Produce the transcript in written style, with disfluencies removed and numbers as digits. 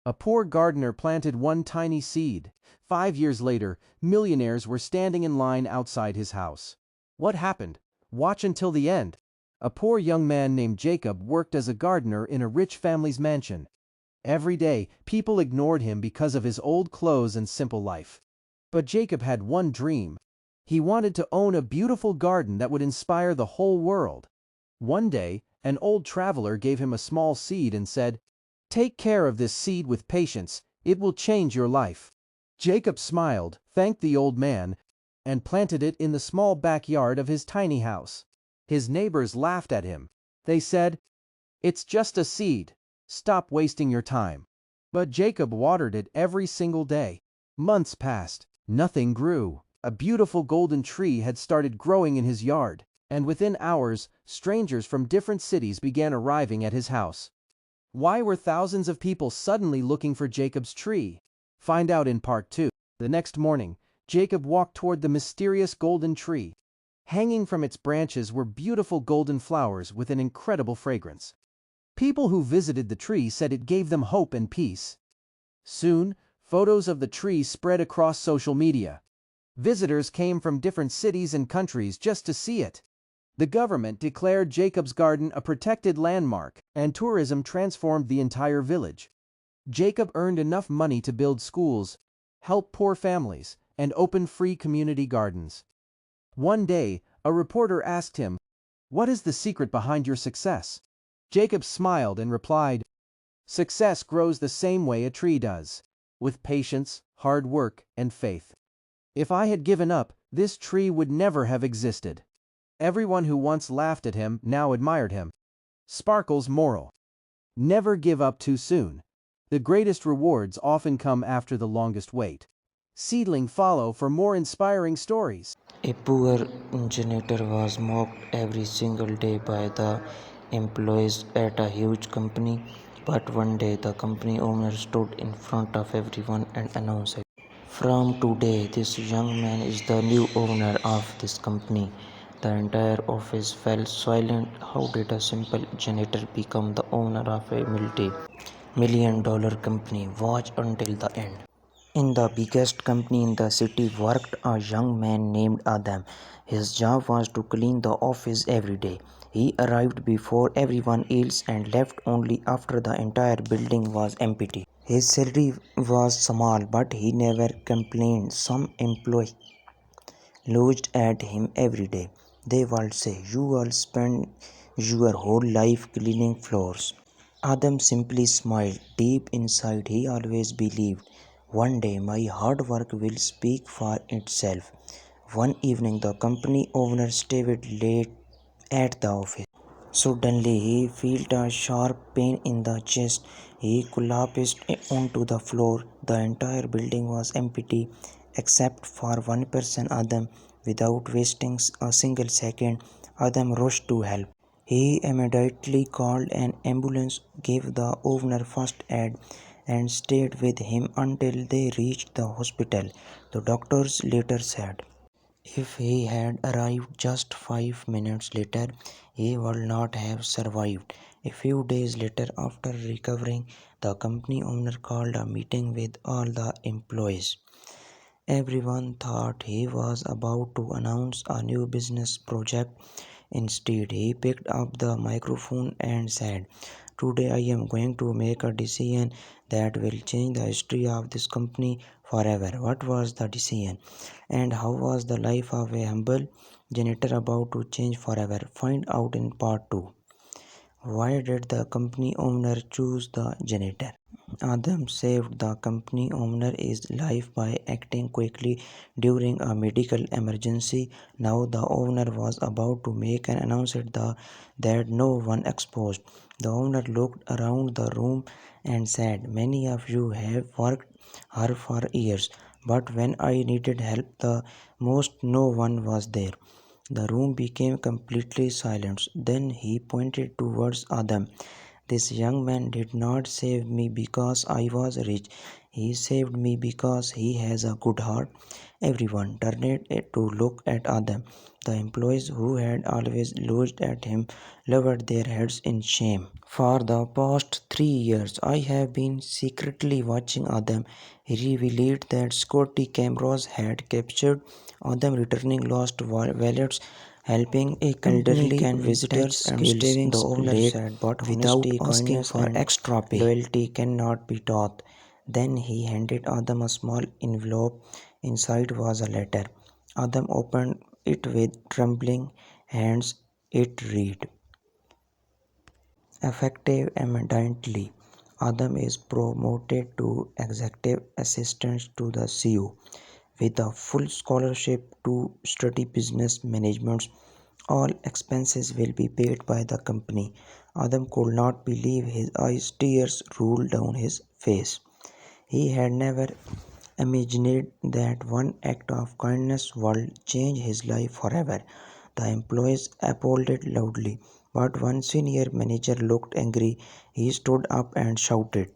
A poor gardener planted one tiny seed. 5 years later, millionaires were standing in line outside his house. What happened? Watch until the end. A poor young man named Jacob worked as a gardener in a rich family's mansion. Every day, people ignored him because of his old clothes and simple life. But Jacob had one dream. He wanted to own a beautiful garden that would inspire the whole world. One day, an old traveler gave him a small seed and said, "Take care of this seed with patience, it will change your life." Jacob smiled, thanked the old man, and planted it in the small backyard of his tiny house. His neighbors laughed at him. They said, "It's just a seed. Stop wasting your time." But Jacob watered it every single day. Months passed. Nothing grew. A beautiful golden tree had started growing in his yard, and within hours, strangers from different cities began arriving at his house. Why were thousands of people suddenly looking for Jacob's tree? Find out in part 2. The next morning, Jacob walked toward the mysterious golden tree. Hanging from its branches were beautiful golden flowers with an incredible fragrance. People who visited the tree said it gave them hope and peace. Soon, photos of the tree spread across social media. Visitors came from different cities and countries just to see it. The government declared Jacob's Garden a protected landmark, and tourism transformed the entire village. Jacob earned enough money to build schools, help poor families, and open free community gardens. One day, a reporter asked him, "What is the secret behind your success?" Jacob smiled and replied, "Success grows the same way a tree does, with patience, hard work, and faith. If I had given up, this tree would never have existed." Everyone who once laughed at him now admired him. Sparkle's moral: never give up too soon. The greatest rewards often come after the longest wait. Seedling follow for more inspiring stories. A poor janitor was mocked every single day by the employees at a huge company, but one day the company owner stood in front of everyone and announced, "From today, this young man is the new owner of this company." The entire office fell silent. How did a simple janitor become the owner of a multi-million-dollar company? Watch until the end. In the biggest company in the city worked a young man named Adam. His job was to clean the office every day. He arrived before everyone else and left only after the entire building was empty. His salary was small, but he never complained. Some employees looked at him every day. They would say, "You will spend your whole life cleaning floors." Adam simply smiled. Deep inside, he always believed, "One day my hard work will speak for itself." One evening, the company owner stayed late at the office. Suddenly, he felt a sharp pain in the chest. He collapsed onto the floor. The entire building was empty except for one person, Adam. Without wasting a single second, Adam rushed to help. He immediately called an ambulance, gave the owner first aid, and stayed with him until they reached the hospital. The doctors later said, if he had arrived just 5 minutes later, he would not have survived. A few days later, after recovering, the company owner called a meeting with all the employees. Everyone thought he was about to announce a new business project. Instead, he picked up the microphone and said, "Today I am going to make a decision that will change the history of this company forever." What was the decision? And how was the life of a humble janitor about to change forever? Find out in part 2. Why did the company owner choose the janitor? Adam saved the company owner's life by acting quickly during a medical emergency. Now the owner was about to make an announcement that no one exposed. The owner looked around the room and said, "Many of you have worked hard for years, but when I needed help the most, no one was there." The room became completely silent. Then he pointed towards Adam. This young man did not save me because I was rich. He saved me because he has a good heart. Everyone turned to look at Adam. The employees who had always looked at him lowered their heads in shame. For the past 3 years, I have been secretly watching Adam. He revealed that security cameras had captured Adam returning lost wallets, helping elderly visitors and saving the owner said, but without asking for extra pay. Loyalty cannot be taught. Then he handed Adam a small envelope. Inside was a letter. Adam opened it with trembling hands. It read, effective immediately. Adam is promoted to executive assistant to the CEO with a full scholarship to study business management. All expenses will be paid by the company. Adam could not believe his eyes. Tears rolled down his face. He had never imagined that one act of kindness would change his life forever. The employees applauded loudly, but one senior manager looked angry. He stood up and shouted,